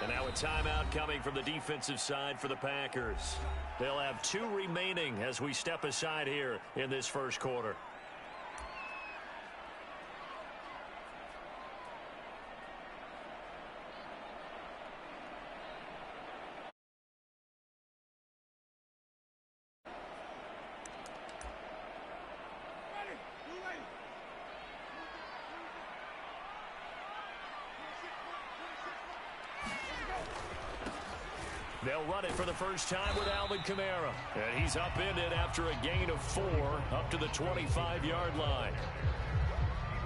And now a timeout coming from the defensive side for the Packers. They'll have 2 remaining as we step aside here in this first quarter. They'll run it for the first time with Alvin Kamara. And he's upended after a gain of 4 up to the 25-yard line.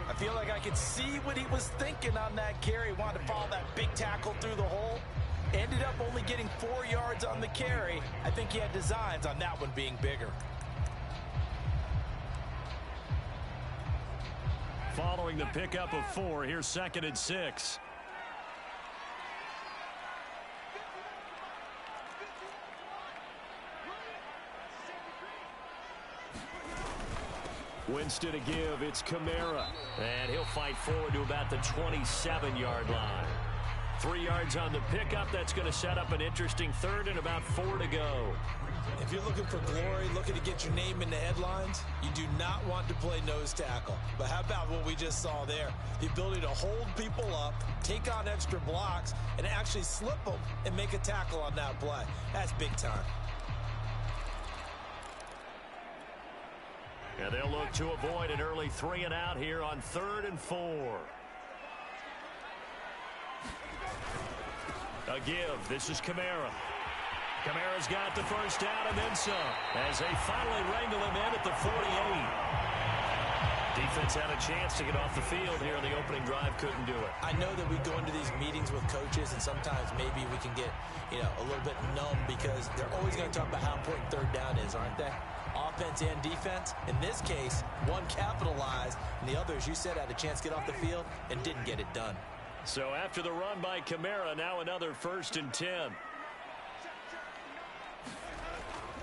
I feel like I could see what he was thinking on that carry. Wanted to follow that big tackle through the hole. Ended up only getting 4 yards on the carry. I think he had designs on that one being bigger. Following the pickup of 4, here's 2nd and 6. Winston to give. It's Kamara. And he'll fight forward to about the 27-yard line. 3 yards on the pickup. That's going to set up an interesting 3rd and about 4 to go. If you're looking for glory, looking to get your name in the headlines, you do not want to play nose tackle. But how about what we just saw there? The ability to hold people up, take on extra blocks, and actually slip them and make a tackle on that play. That's big time. And they'll look to avoid an early 3 and out here on 3rd and 4. A give. This is Kamara. Kamara's got the first down and then some as they finally wrangle him in at the 48. Defense had a chance to get off the field here in the opening drive. Couldn't do it. I know that we go into these meetings with coaches, and sometimes maybe we can get, a little bit numb because they're always going to talk about how important 3rd down is, aren't they? Offense and defense. In this case, one capitalized, and the other, as you said, had a chance to get off the field and didn't get it done. So after the run by Kamara, now another 1st and 10.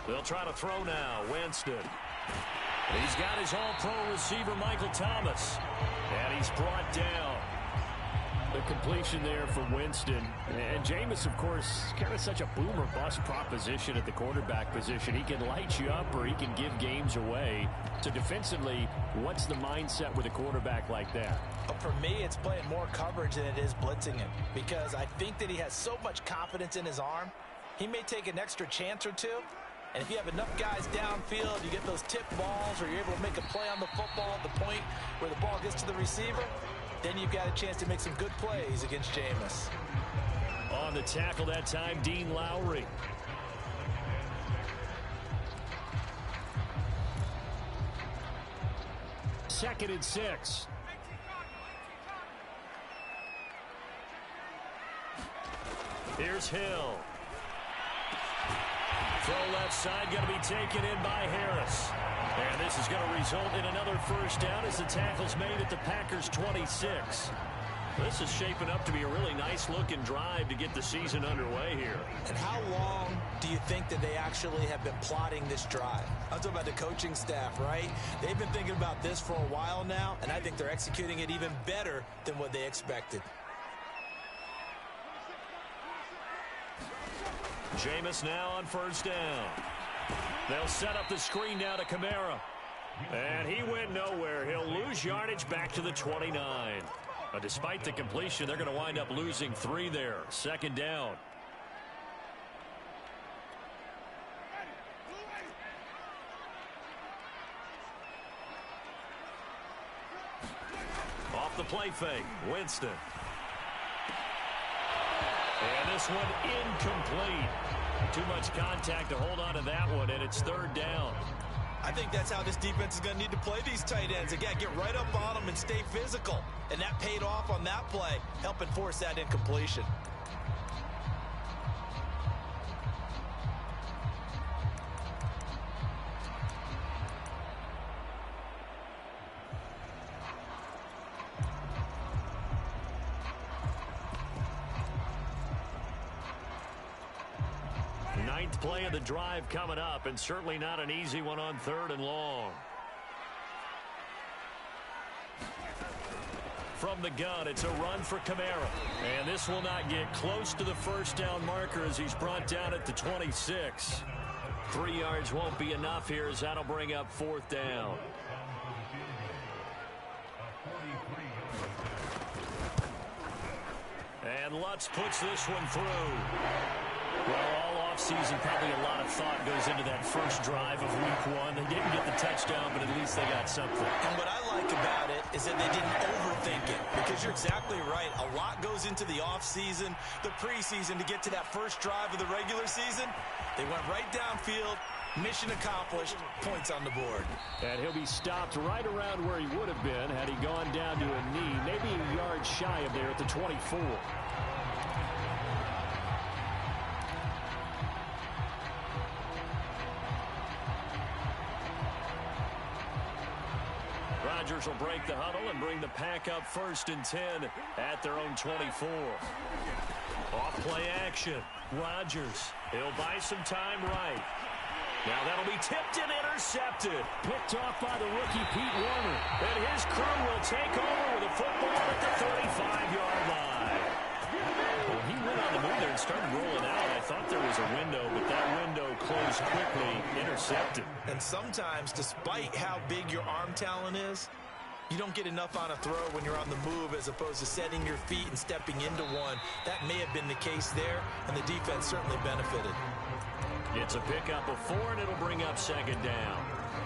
They'll try to throw now. Winston. He's got his all-pro receiver, Michael Thomas. And he's brought down. The completion there for Winston. And Jameis, of course, kind of such a boomer-bust proposition at the quarterback position. He can light you up or he can give games away. So defensively, what's the mindset with a quarterback like that? But for me, it's playing more coverage than it is blitzing him. Because I think that he has so much confidence in his arm, he may take an extra chance or two. And if you have enough guys downfield, you get those tip balls, or you're able to make a play on the football at the point where the ball gets to the receiver, then you've got a chance to make some good plays against Jameis. On the tackle that time, Dean Lowry. Second and 6. Here's Hill. Throw left side, going to be taken in by Harris. And this is going to result in another first down as the tackle's made at the Packers' 26. This is shaping up to be a really nice-looking drive to get the season underway here. And how long do you think that they actually have been plotting this drive? I'm talking about the coaching staff, right? They've been thinking about this for a while now, and I think they're executing it even better than what they expected. Jameis now on first down. They'll set up the screen now to Kamara. And he went nowhere. He'll lose yardage back to the 29. But despite the completion, they're going to wind up losing 3 there. 2nd down. Off the play fake, Winston. And this one incomplete. Too much contact to hold on to that one, and it's 3rd down. I think that's how this defense is going to need to play these tight ends. Again, get right up on them and stay physical. And that paid off on that play, helping force that incompletion. Ninth play of the drive coming up, and certainly not an easy one on 3rd and long. from the gun. It's a run for Kamara. And this will not get close to the first down marker as he's brought down at the 26. 3 yards won't be enough here as that'll bring up 4th down. And Lutz puts this one through. Well, all offseason, probably a lot of thought goes into that first drive of week 1. They didn't get the touchdown, but at least they got something. And what I like about it is that they didn't overthink it, because you're exactly right. A lot goes into the offseason, the preseason, to get to that first drive of the regular season. They went right downfield. Mission accomplished. Points on the board. And he'll be stopped right around where he would have been had he gone down to a knee, maybe a yard shy of there at the 24. Rodgers will break the huddle and bring the pack up 1st and 10 at their own 24. Off play action. Rodgers. He'll buy some time right. Now that'll be tipped and intercepted. Picked off by the rookie Pete Warner. And his crew will take over with a football at the 35-yard line. Well, he went on the move there and started rolling out. I thought there was a window, but that window closed quickly. Intercepted. And sometimes, despite how big your arm talent is, you don't get enough on a throw when you're on the move as opposed to setting your feet and stepping into one. That may have been the case there, and the defense certainly benefited. It's a pickup of 4, and it'll bring up 2nd down.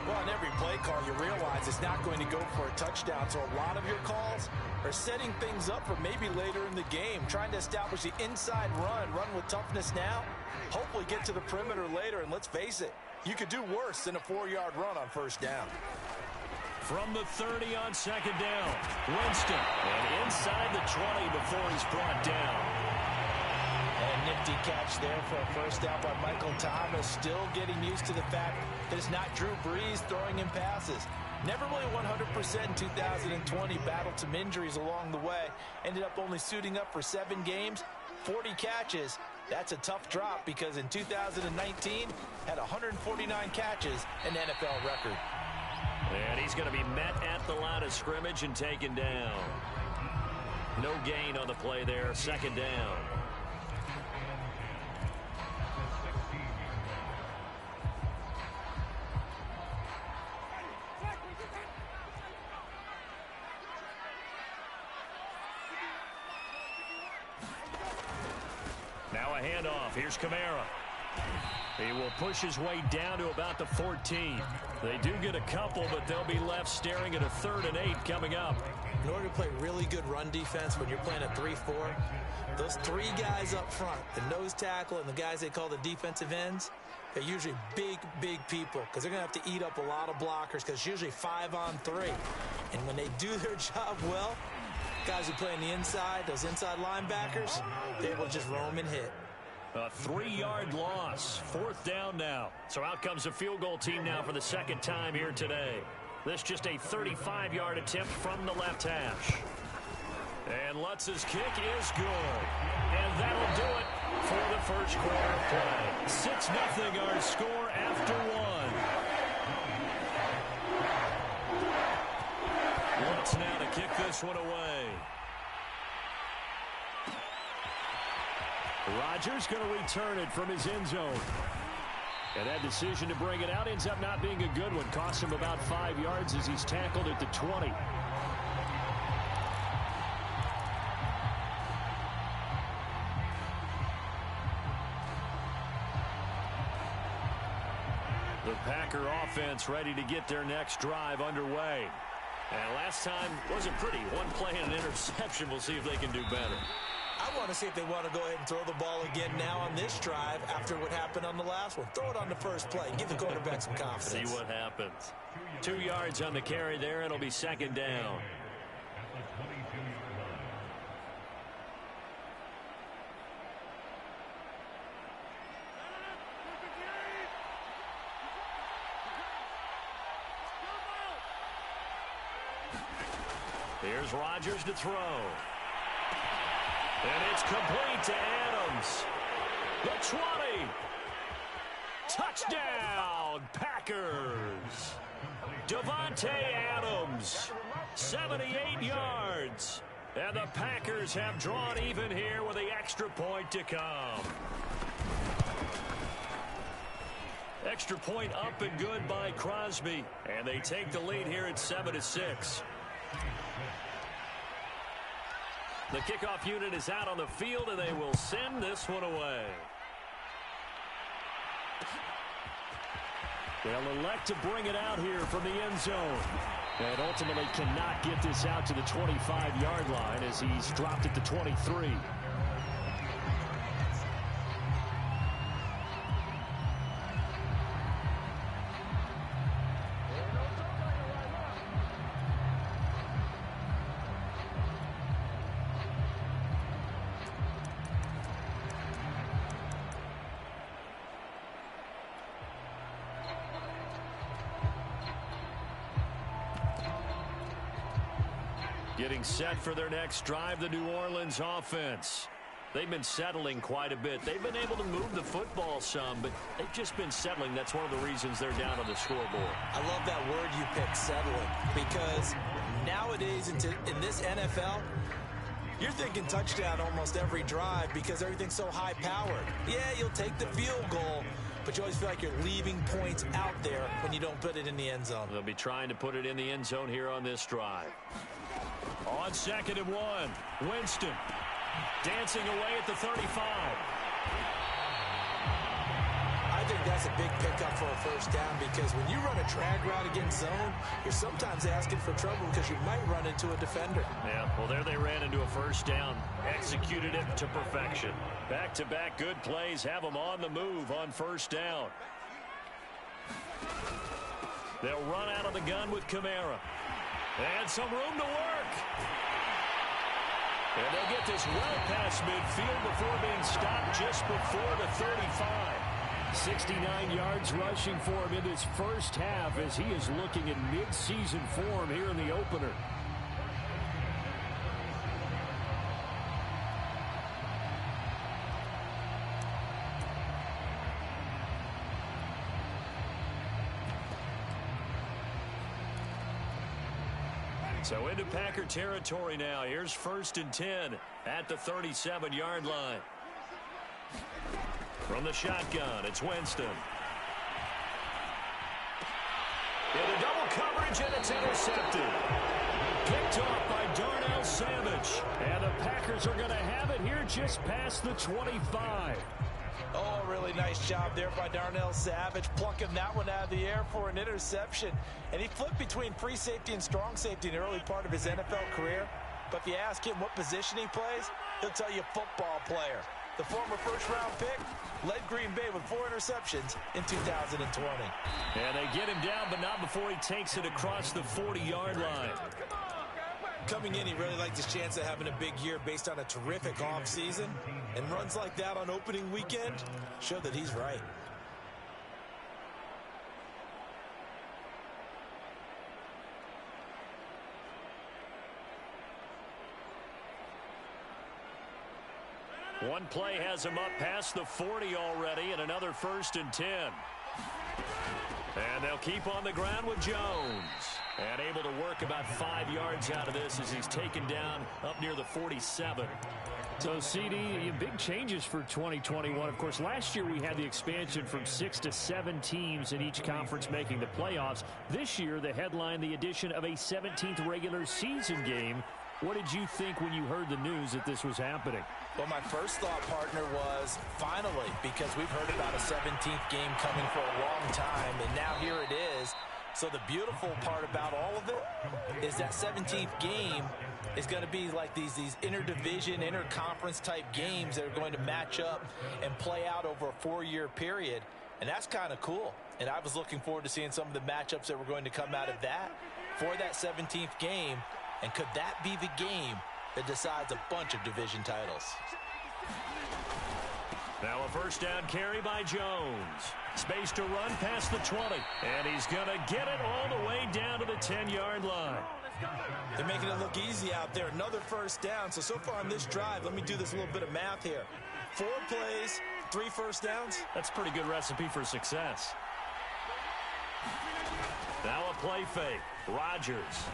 Well, on every play call, you realize it's not going to go for a touchdown, so a lot of your calls are setting things up for maybe later in the game, trying to establish the inside run with toughness now, hopefully get to the perimeter later, and let's face it, you could do worse than a 4-yard run on 1st down. From the 30 on 2nd down, Winston, and inside the 20 before he's brought down. And nifty catch there for a 1st down by Michael Thomas. Still getting used to the fact that it's not Drew Brees throwing him passes. Never really 100% in 2020. Battled some injuries along the way. Ended up only suiting up for 7 games, 40 catches. That's a tough drop because in 2019 had 149 catches, an NFL record. And he's going to be met at the line of scrimmage and taken down. No gain on the play there. 2nd down. Now a handoff. Here's Kamara. He will push his way down to about the 14. They do get a couple, but they'll be left staring at a 3rd and 8 coming up. In order to play really good run defense when you're playing a 3-4, those 3 guys up front, the nose tackle and the guys they call the defensive ends, they're usually big people because they're going to have to eat up a lot of blockers because it's usually 5 on 3. And when they do their job well, guys who play on the inside, those inside linebackers, they will just roam and hit. A 3-yard loss. 4th down now. So out comes the field goal team now for the 2nd time here today. This just a 35-yard attempt from the left hash. And Lutz's kick is good. And that'll do it for the first quarter of play. 6-0 our score after 1. Lutz now to kick this one away. Rodgers going to return it from his end zone. And that decision to bring it out ends up not being a good one. Costs him about 5 yards as he's tackled at the 20. The Packer offense ready to get their next drive underway. And last time wasn't pretty. One play and an interception. We'll see if they can do better. I want to see if they want to go ahead and throw the ball again now on this drive after what happened on the last one. Throw it on the first play. Give the quarterback some confidence. See what happens. 2 yards on the carry there. It'll be 2nd down. Here's Rodgers to throw. And it's complete to Adams. The 20. Touchdown, Packers. Davante Adams, 78 yards. And the Packers have drawn even here with the extra point to come. Extra point up and good by Crosby. And they take the lead here at 7-6. The kickoff unit is out on the field, and they will send this one away. They'll elect to bring it out here from the end zone. And ultimately cannot get this out to the 25-yard line as he's dropped at the 23. Getting set for their next drive, the New Orleans offense. They've been settling quite a bit. They've been able to move the football some, but they've just been settling. That's one of the reasons they're down on the scoreboard. I love that word you picked, settling, because nowadays in this NFL, you're thinking touchdown almost every drive because everything's so high-powered. Yeah, you'll take the field goal, but you always feel like you're leaving points out there when you don't put it in the end zone. They'll be trying to put it in the end zone here on this drive. On 2nd and 1, Winston dancing away at the 35. I think that's a big pickup for a first down because when you run a drag route against zone, you're sometimes asking for trouble because you might run into a defender. Yeah, well, there they ran into a first down. Executed it to perfection. Back-to-back good plays have them on the move on first down. They'll run out of the gun with Kamara. And some room to work. And they'll get this well past midfield before being stopped just before the 35. 69 yards rushing for him in his first half as he is looking in mid-season form here in the opener. So into Packer territory now. Here's 1st and 10 at the 37-yard line. From the shotgun, it's Winston. Into double coverage, and it's intercepted. Picked off by Darnell Savage. And the Packers are going to have it here just past the 25. Oh, really nice job there by Darnell Savage, plucking that one out of the air for an interception. And he flipped between free safety and strong safety in the early part of his NFL career. But if you ask him what position he plays, he'll tell you football player. The former first-round pick led Green Bay with 4 interceptions in 2020. And they get him down, but not before he takes it across the 40-yard line. Coming in, he really liked his chance of having a big year based on a terrific offseason. And runs like that on opening weekend show that he's right. One play has him up past the 40 already, and another 1st and 10. And they'll keep on the ground with Jones. And able to work about 5 yards out of this as he's taken down up near the 47. So, CD, big changes for 2021. Of course, last year we had the expansion from 6 to 7 teams in each conference making the playoffs. This year, the headline, the addition of a 17th regular season game. What did you think when you heard the news that this was happening? Well, my first thought, partner, was finally, because we've heard about a 17th game coming for a long time, and now here it is. So the beautiful part about all of it is that 17th game is going to be like these interdivision, interconference type games that are going to match up and play out over a 4-year period. And that's kind of cool. And I was looking forward to seeing some of the matchups that were going to come out of that for that 17th game. And could that be the game that decides a bunch of division titles? Now a first down carry by Jones. Space to run past the 20. And he's going to get it all the way down to the 10-yard line. They're making it look easy out there. Another first down. So far on this drive, let me do this little bit of math here. 4 plays, 3 first downs. That's a pretty good recipe for success. Now a play fake. Rodgers.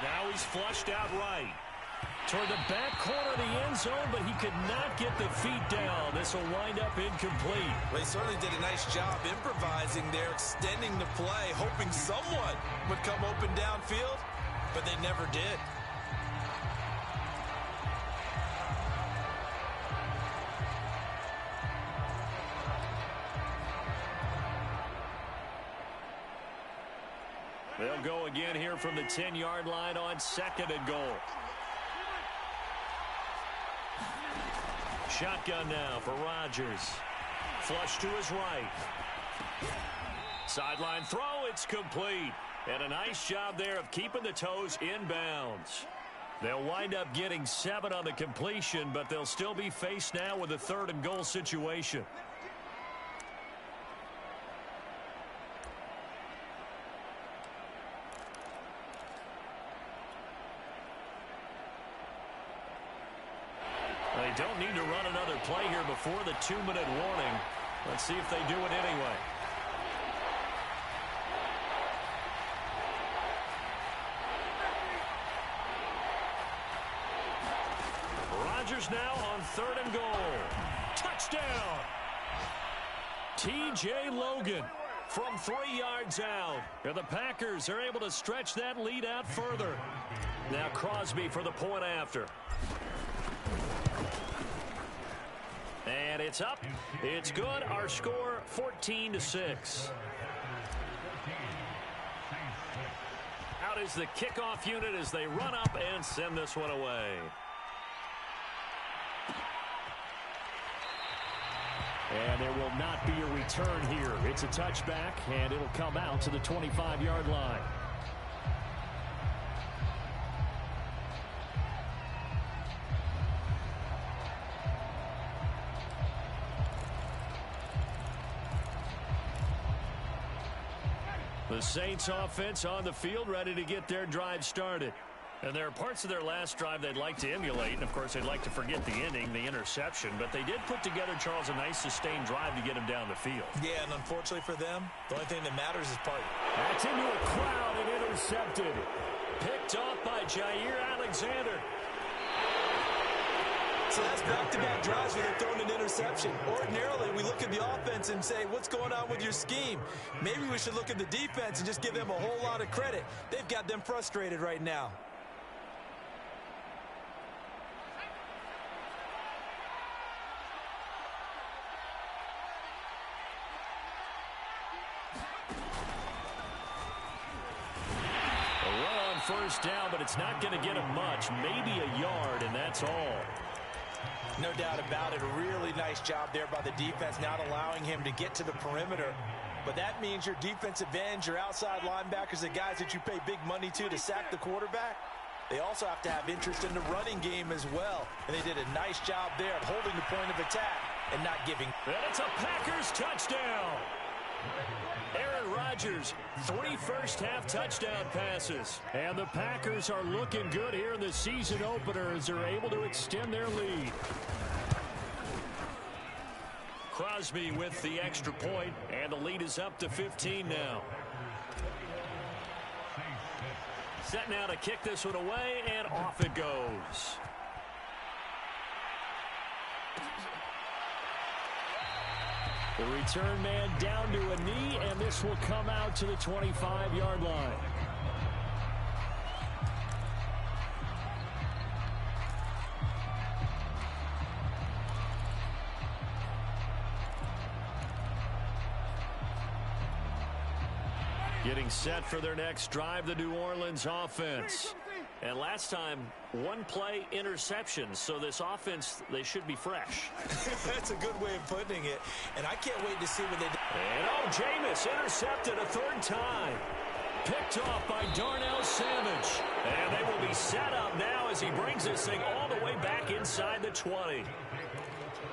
Now he's flushed out right. Toward the back corner of the end zone, but he could not get the feet down. This will wind up incomplete. Well, he certainly did a nice job improvising there, extending the play, hoping someone would come open downfield, but they never did. They'll go again here from the 10-yard line on 2nd and goal. Shotgun now for Rodgers. Flush to his right. Sideline throw, it's complete. And a nice job there of keeping the toes inbounds. They'll wind up getting 7 on the completion, but they'll still be faced now with a 3rd and goal situation. They don't need to run another play here before the 2-minute warning. Let's see if they do it anyway. Rodgers now on 3rd and goal. Touchdown! T.J. Logan from 3 yards out. And the Packers are able to stretch that lead out further. Now Crosby for the point after. And it's up. It's good. Our score 14-6. Out is the kickoff unit as they run up and send this one away. And there will not be a return here. It's a touchback, and it'll come out to the 25-yard line. The Saints offense on the field, ready to get their drive started. And there are parts of their last drive they'd like to emulate. And, of course, they'd like to forget the ending, the interception. But they did put together, Charles, a nice sustained drive to get him down the field. Yeah, and unfortunately for them, the only thing that matters is part. That's into a crowd and intercepted. Picked off by Jair Alexander. So that's back-to-back drives where they're throwing an interception. Ordinarily, we look at the offense and say, what's going on with your scheme? Maybe we should look at the defense and just give them a whole lot of credit. They've got them frustrated right now. A run on first down, but it's not going to get him much. Maybe a yard, and that's all. No doubt about it. A really nice job there by the defense, not allowing him to get to the perimeter. But that means your defensive ends, your outside linebackers, the guys that you pay big money to sack the quarterback, they also have to have interest in the running game as well. And they did a nice job there of holding the point of attack and not giving. And it's a Packers touchdown. Aaron Rodgers, 3 first-half touchdown passes. And the Packers are looking good here in the season opener as they're able to extend their lead. Crosby with the extra point, and the lead is up to 15 now. Set now to kick this one away, and off it goes. The return man down to a knee, and this will come out to the 25-yard line. Getting set for their next drive, the New Orleans offense. And last time, 1-play interception. So this offense, they should be fresh. That's a good way of putting it. And I can't wait to see what they do. And Jameis intercepted a 3rd time. Picked off by Darnell Savage. And they will be set up now as he brings this thing all the way back inside the 20.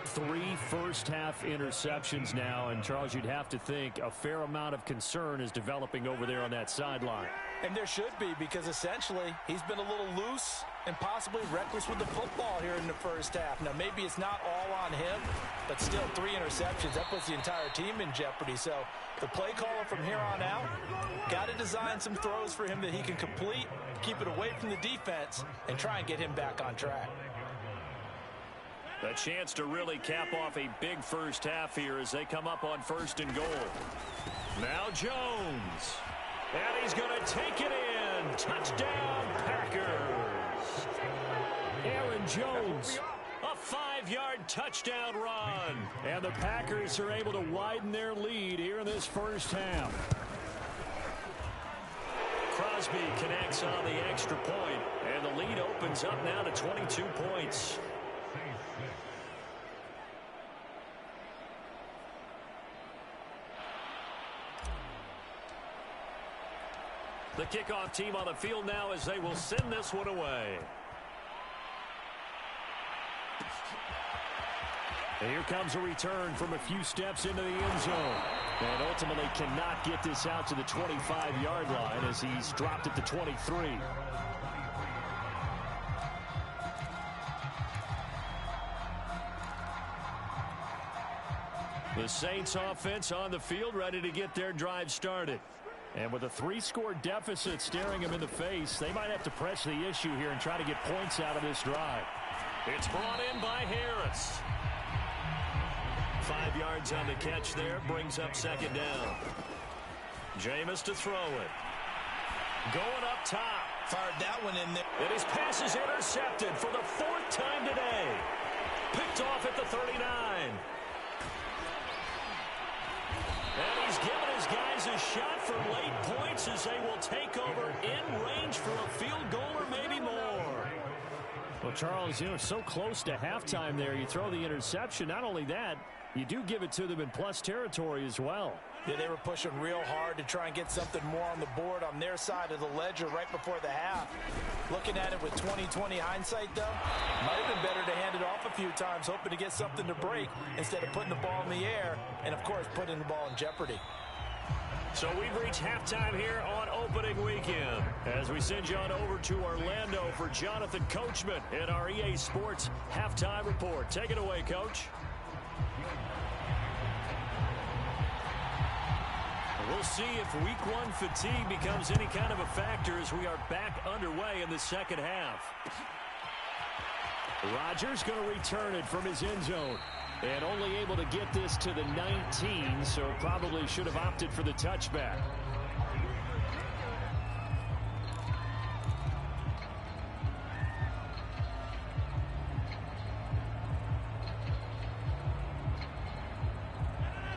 3 first-half interceptions now, and Charles, you'd have to think a fair amount of concern is developing over there on that sideline. And there should be, because essentially he's been a little loose and possibly reckless with the football here in the first half. Now, maybe it's not all on him, but still 3 interceptions. That puts the entire team in jeopardy. So the play caller from here on out got to design some throws for him that he can complete, keep it away from the defense, and try and get him back on track. A chance to really cap off a big first half here as they come up on 1st and goal. Now Jones. And he's going to take it in. Touchdown, Packers. Aaron Jones. A 5-yard touchdown run. And the Packers are able to widen their lead here in this first half. Crosby connects on the extra point, and the lead opens up now to 22 points. The kickoff team on the field now as they will send this one away. And here comes a return from a few steps into the end zone. And ultimately cannot get this out to the 25-yard line as he's dropped at the 23. The Saints offense on the field ready to get their drive started. And with a 3-score deficit staring them in the face, they might have to press the issue here and try to get points out of this drive. It's brought in by Harris. 5 yards on the catch there, brings up 2nd down. Jameis to throw it. Going up top. Fired that one in there. And his pass is intercepted for the 4th time today. Picked off at the 39. And he's given his guys a shot for late points as they will take over in range for a field goal or maybe more. Well, Charles, so close to halftime there. You throw the interception. Not only that, you do give it to them in plus territory as well. Yeah, they were pushing real hard to try and get something more on the board on their side of the ledger right before the half. Looking at it with 20/20 hindsight, though, might have been better to hand it off a few times, hoping to get something to break instead of putting the ball in the air and, of course, putting the ball in jeopardy. So we've reached halftime here on opening weekend as we send you on over to Orlando for Jonathan Coachman in our EA Sports Halftime Report. Take it away, Coach. We'll see if week 1 fatigue becomes any kind of a factor as we are back underway in the second half. Rodgers going to return it from his end zone. And only able to get this to the 19, so probably should have opted for the touchback.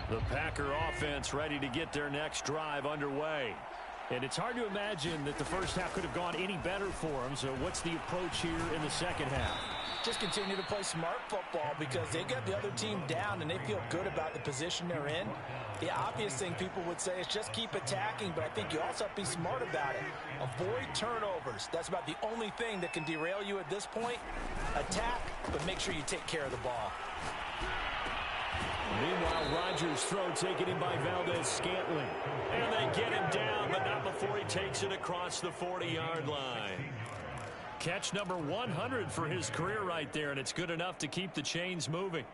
The Packer offense ready to get their next drive underway. And it's hard to imagine that the first half could have gone any better for them. So what's the approach here in the second half? Just continue to play smart football because they got the other team down and they feel good about the position they're in. The obvious thing people would say is just keep attacking, but I think you also have to be smart about it. Avoid turnovers. That's about the only thing that can derail you at this point. Attack, but make sure you take care of the ball. Meanwhile, Rodgers' throw taken in by Valdez-Scantling. And they get him down, but not before he takes it across the 40-yard line. Catch number 100 for his career right there, and it's good enough to keep the chains moving.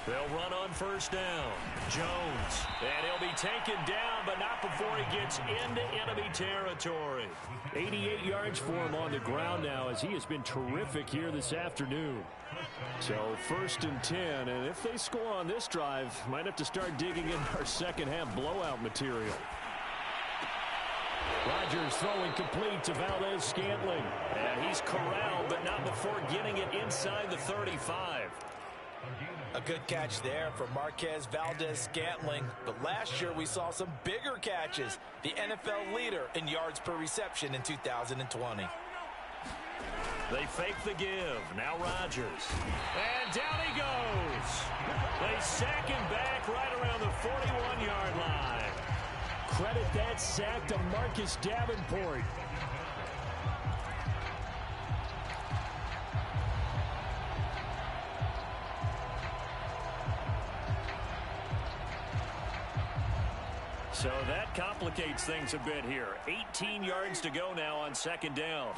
They'll run on 1st down. Jones. And he'll be taken down, but not before he gets into enemy territory. 88 yards for him on the ground now as he has been terrific here this afternoon. So 1st and 10, and if they score on this drive, might have to start digging in our second half blowout material. Rodgers throwing complete to Valdez-Scantling. And he's corralled, but not before getting it inside the 35. A good catch there from Marquez Valdez-Scantling. But last year we saw some bigger catches. The NFL leader in yards per reception in 2020. They fake the give. Now Rodgers. And down he goes. They sack him back right around the 41-yard line. Credit that sack to Marcus Davenport. So that complicates things a bit here. 18 yards to go now on second down.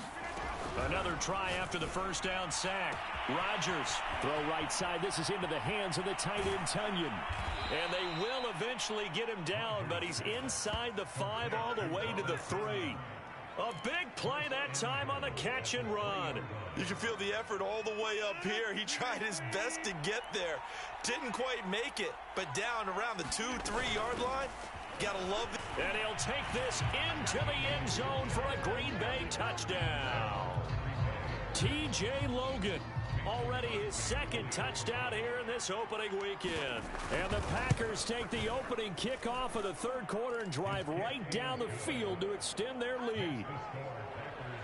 Another try after the first down sack. Rodgers, throw right side. This is into the hands of the tight end, Tunyon. And they will eventually get him down, but he's inside the 5 all the way to the 3. A big play that time on the catch and run. You can feel the effort all the way up here. He tried his best to get there. Didn't quite make it, but down around the 2-3 yard line. Gotta love it. And he'll take this into the end zone for a Green Bay touchdown. T.J. Logan, already his second touchdown here in this opening weekend. And the Packers take the opening kickoff of the third quarter and drive right down the field to extend their lead.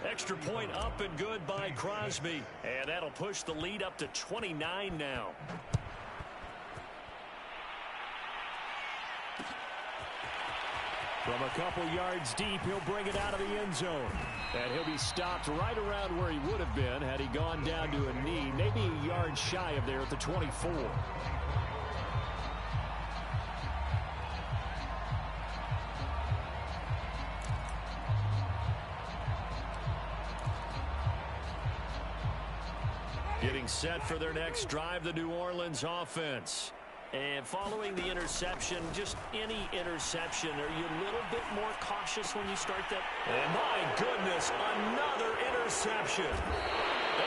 Extra point up and good by Crosby. And that'll push the lead up to 29 now. From a couple yards deep, he'll bring it out of the end zone. And he'll be stopped right around where he would have been had he gone down to a knee, maybe a yard shy of there at the 24. Getting set for their next drive, the New Orleans offense. And following the interception, just any interception, are you a little bit more cautious when you start that? And my goodness, another interception.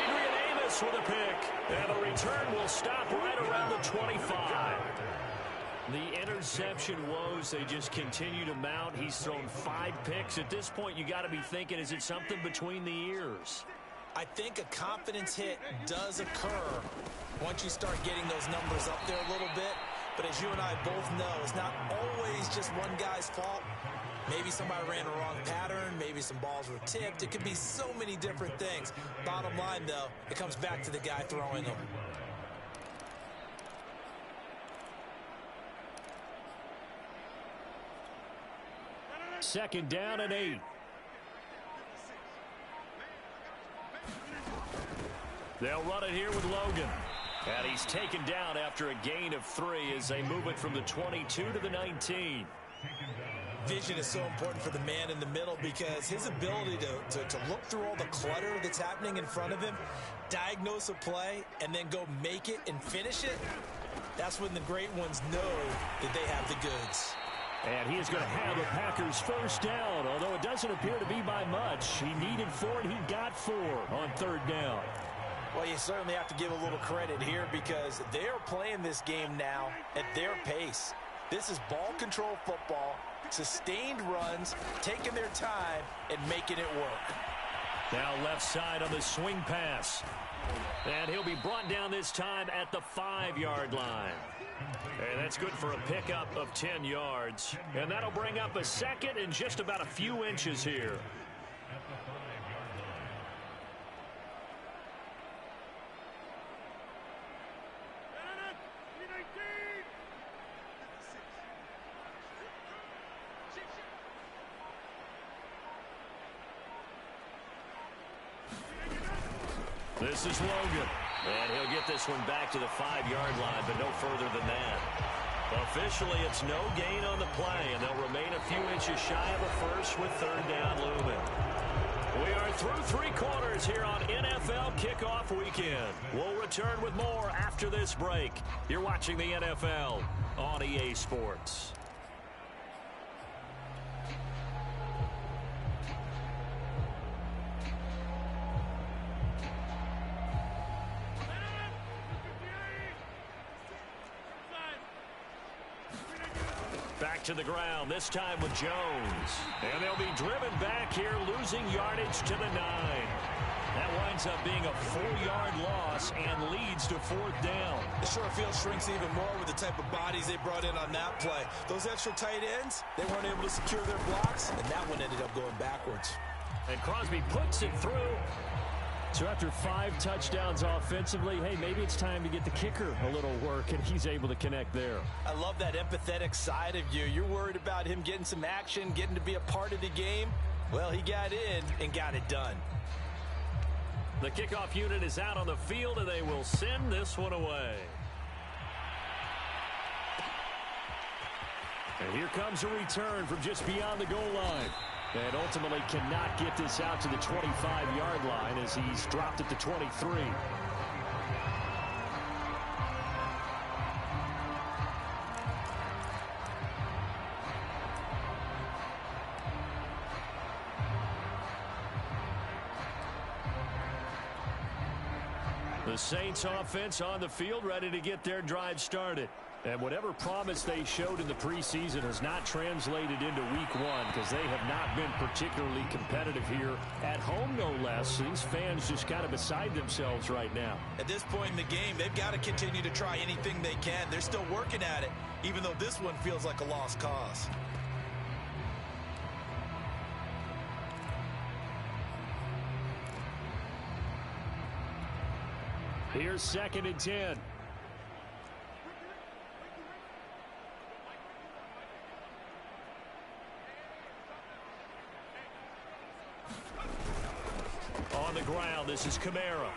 Adrian Amos with a pick. And the return will stop right around the 25. The interception woes, they just continue to mount. He's thrown 5 picks. At this point, you got to be thinking, is it something between the ears? I think a confidence hit does occur once you start getting those numbers up there a little bit. But as you and I both know, it's not always just one guy's fault. Maybe somebody ran a wrong pattern. Maybe some balls were tipped. It could be so many different things. Bottom line, though, it comes back to the guy throwing them. Second down and 8. They'll run it here with Logan. And he's taken down after a gain of 3 as they move it from the 22 to the 19. Vision is so important for the man in the middle because his ability to look through all the clutter that's happening in front of him, diagnose a play, and then go make it and finish it, that's when the great ones know that they have the goods. And he is going to have the Packers first down, although it doesn't appear to be by much. He needed 4, and he got 4 on third down. Well, you certainly have to give a little credit here because they're playing this game now at their pace. This is ball control football, sustained runs, taking their time, and making it work. Now left side on the swing pass. And he'll be brought down this time at the 5-yard line. And that's good for a pickup of 10 yards. And that'll bring up a second and just about a few inches here. This is Logan. And he'll get this one back to the 5-yard line, but no further than that. Officially, it's no gain on the play, and they'll remain a few inches shy of a first with third down looming. We are through 3 quarters here on NFL Kickoff Weekend. We'll return with more after this break. You're watching the NFL on EA Sports. Back to the ground, this time with Jones. And they'll be driven back here, losing yardage to the 9. That winds up being a 4-yard loss and leads to 4th down. The short field shrinks even more with the type of bodies they brought in on that play. Those extra tight ends, they weren't able to secure their blocks, and that one ended up going backwards. And Crosby puts it through. So after 5 touchdowns offensively, hey, maybe it's time to get the kicker a little work, and he's able to connect there. I love that empathetic side of you. You're worried about him getting some action, getting to be a part of the game. Well, he got in and got it done. The kickoff unit is out on the field, and they will send this one away. And here comes a return from just beyond the goal line. And ultimately cannot get this out to the 25-yard line as he's dropped at the 23. The Saints offense on the field, ready to get their drive started. And whatever promise they showed in the preseason has not translated into week one because they have not been particularly competitive here at home, no less. These fans just kind of beside themselves right now. At this point in the game, they've got to continue to try anything they can. They're still working at it, even though this one feels like a lost cause. Here's 2nd and 10. On the ground, this is Kamara.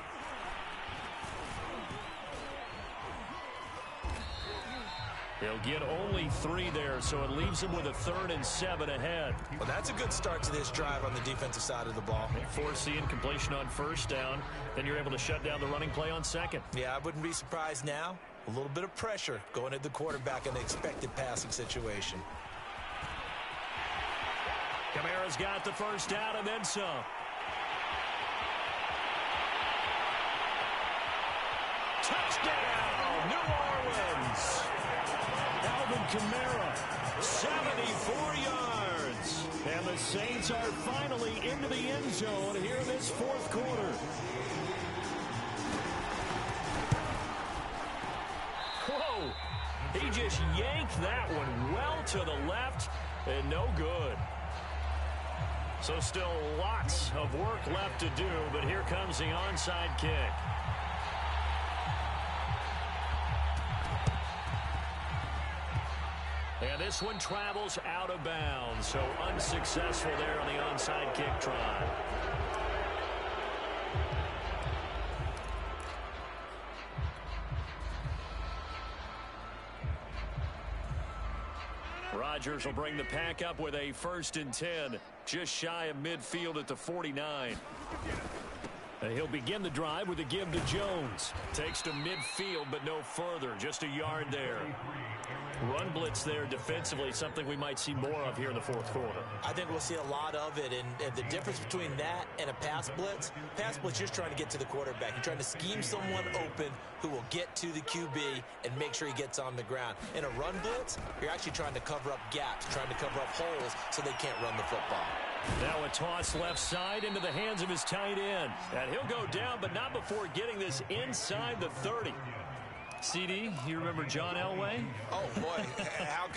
They'll get only 3 there, so it leaves them with a 3rd and 7 ahead. Well, that's a good start to this drive on the defensive side of the ball. Force the incompletion on 1st down. Then you're able to shut down the running play on 2nd. Yeah, I wouldn't be surprised now. A little bit of pressure going at the quarterback in the expected passing situation. Kamara's got the 1st down and then some. Touchdown, New Orleans. Alvin Kamara, 74 yards. And the Saints are finally into the end zone here in this 4th quarter. Whoa, he just yanked that one well to the left and no good. So still lots of work left to do, but here comes the onside kick. And this one travels out of bounds, so unsuccessful there on the onside kick try. Rodgers will bring the pack up with a 1st and 10, just shy of midfield at the 49. He'll begin the drive with a give to Jones. Takes to midfield, but no further, just a yard there. Run blitz there defensively, something we might see more of here in the 4th quarter. I think we'll see a lot of it, and the difference between that and a pass blitz, you're trying to get to the quarterback. You're trying to scheme someone open who will get to the QB and make sure he gets on the ground. In a run blitz, you're actually trying to cover up gaps, trying to cover up holes so they can't run the football. Now a toss left side into the hands of his tight end. And he'll go down, but not before getting this inside the 30. CD, you remember John Elway? Oh, boy.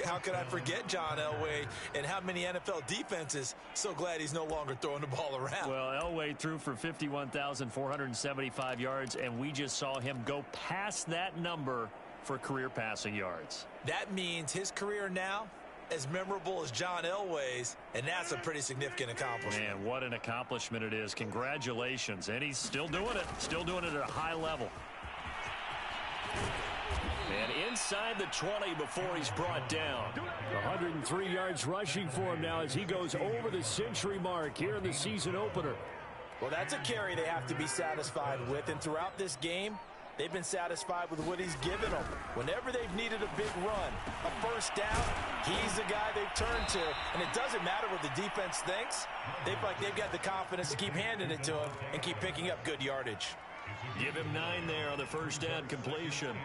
How could I forget John Elway and how many NFL defenses? So glad he's no longer throwing the ball around. Well, Elway threw for 51,475 yards, and we just saw him go past that number for career passing yards. That means his career now as memorable as John Elway's, and that's a pretty significant accomplishment. Man, what an accomplishment it is. Congratulations. And he's still doing it. Still doing it at a high level. And inside the 20 before he's brought down. 103 yards rushing for him now as he goes over the century mark here in the season opener. Well, that's a carry they have to be satisfied with. And throughout this game, they've been satisfied with what he's given them. Whenever they've needed a big run, a 1st down, he's the guy they've turned to. And it doesn't matter what the defense thinks. They feel like they've got the confidence to keep handing it to him and keep picking up good yardage. Give him 9 there on the 1st down completion.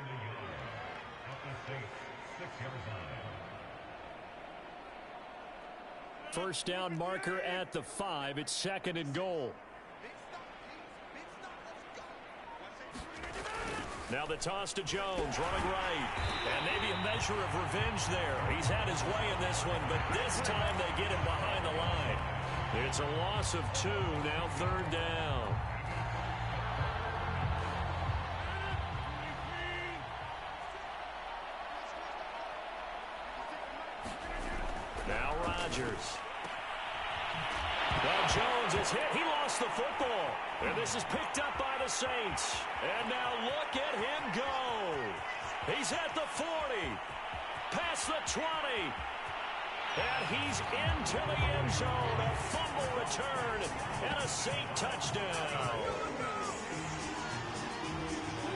First down marker at the 5. It's 2nd and goal. Now the toss to Jones, running right. And maybe a measure of revenge there. He's had his way in this one, but this time they get him behind the line. It's a loss of 2, now 3rd down. Now Rodgers. Well, Jones is hit. He lost the football. And this is picked up by the Saints. And now look at him go. He's at the 40. Past the 20. And he's into the end zone. A fumble return and a Saint touchdown.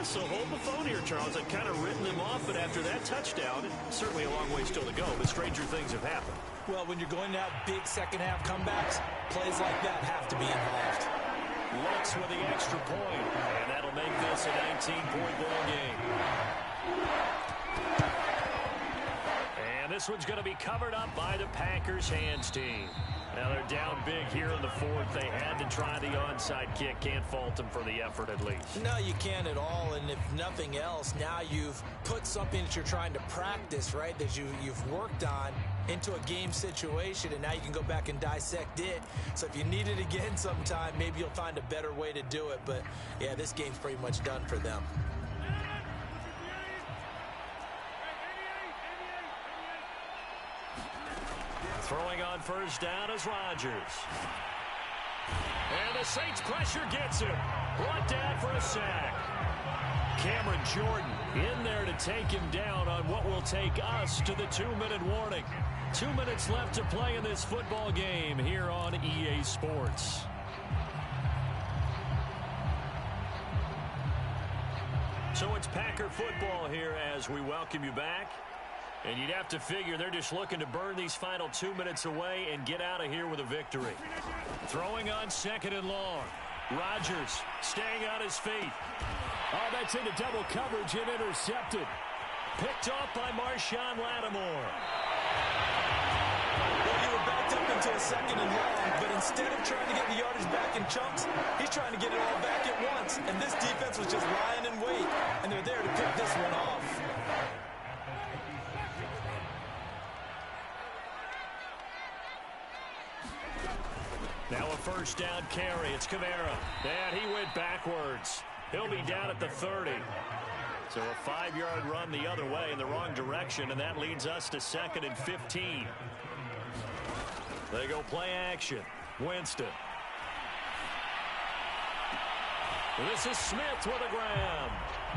So hold the phone here, Charles. I've kind of written them off, but after that touchdown, certainly a long way still to go, but stranger things have happened. Well, when you're going to have big second-half comebacks, plays like that have to be involved. Looks with the extra point, and that'll make this a 19-point ball game. And this one's going to be covered up by the Packers hands team. Now they're down big here in the fourth. They had to try the onside kick. Can't fault them for the effort at least. No, you can't at all. And if nothing else, now you've put something that you're trying to practice, right, that you've worked on into a game situation, and now you can go back and dissect it. So if you need it again sometime, maybe you'll find a better way to do it. But, yeah, this game's pretty much done for them. Throwing on first down is Rodgers. And the Saints pressure gets him. Brought down for a sack. Cameron Jordan in there to take him down on what will take us to the 2-minute warning. 2 minutes left to play in this football game here on EA Sports. So it's Packer football here as we welcome you back. And you'd have to figure they're just looking to burn these final 2 minutes away and get out of here with a victory. Throwing on second and long. Rodgers staying on his feet. Oh, that's into double coverage and intercepted. Picked off by Marshawn Lattimore. Well, you were backed up into a second and long, but instead of trying to get the yardage back in chunks, he's trying to get it all back at once. And this defense was just lying in wait, and they're there to pick this one off. Now a first down carry. It's Kamara. And he went backwards. He'll be down at the 30. So a 5-yard run the other way in the wrong direction, and that leads us to 2nd and 15. They go play action. Winston. This is Smith with a grab.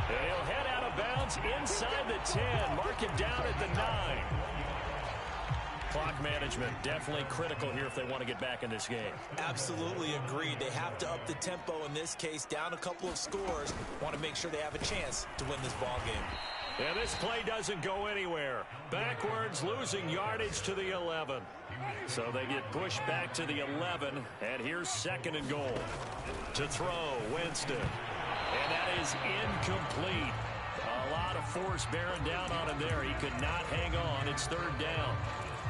And he'll head out of bounds inside the 10. Mark him down at the 9. Clock management definitely critical here if they want to get back in this game. Absolutely agreed. They have to up the tempo in this case, down a couple of scores. Want to make sure they have a chance to win this ball game. And this play doesn't go anywhere. Backwards, losing yardage to the 11. So they get pushed back to the 11, and here's 2nd and goal. To throw, Winston. And that is incomplete. A lot of force bearing down on him there. He could not hang on. It's 3rd down.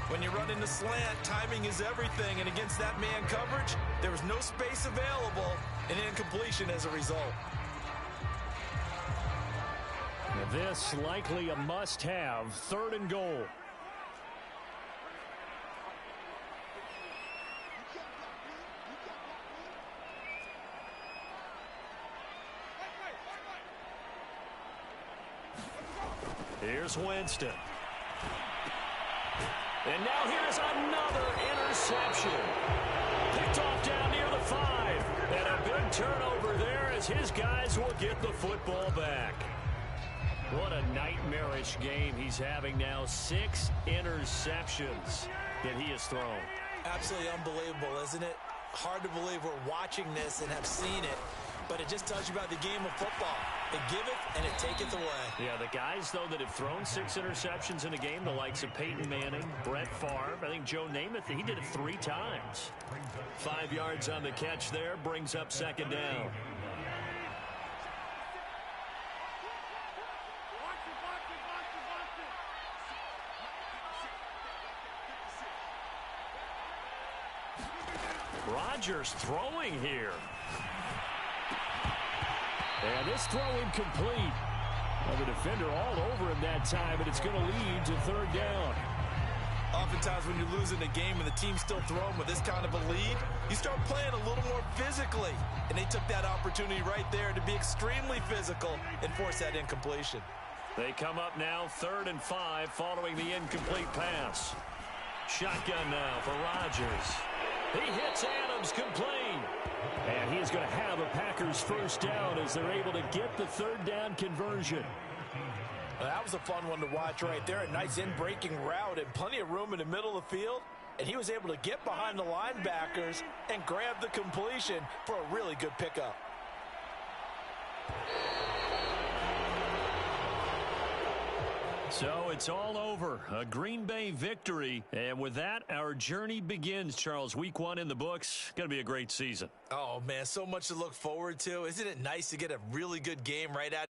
When you run in the slant, timing is everything, and against that man coverage, there was no space available, and incompletion as a result. Now this likely a must-have, 3rd and goal. Here's Winston. And now here's another interception. Picked off down near the 5. And a big turnover there as his guys will get the football back. What a nightmarish game he's having now. 6 interceptions that he has thrown. Absolutely unbelievable, isn't it? Hard to believe we're watching this and have seen it. But it just tells you about the game of football. It giveth and it taketh away. Yeah, the guys, though, that have thrown 6 interceptions in a game, the likes of Peyton Manning, Brett Favre, I think Joe Namath, he did it 3 times. 5 yards on the catch there, brings up 2nd down. Rodgers throwing here. And this throw incomplete. Well, the defender all over him that time, and it's going to lead to 3rd down. Oftentimes when you're losing a game and the team's still throwing with this kind of a lead, you start playing a little more physically. And they took that opportunity right there to be extremely physical and force that incompletion. They come up now 3rd and 5 following the incomplete pass. Shotgun now for Rodgers. He hits Adams complete. And he's going to have a Packers first down as they're able to get the 3rd down conversion. Well, that was a fun one to watch right there. A nice in-breaking route and plenty of room in the middle of the field. And he was able to get behind the linebackers and grab the completion for a really good pickup. So it's all over. A Green Bay victory. And with that, our journey begins, Charles. Week 1 in the books. Going to be a great season. Oh, man, so much to look forward to. Isn't it nice to get a really good game right out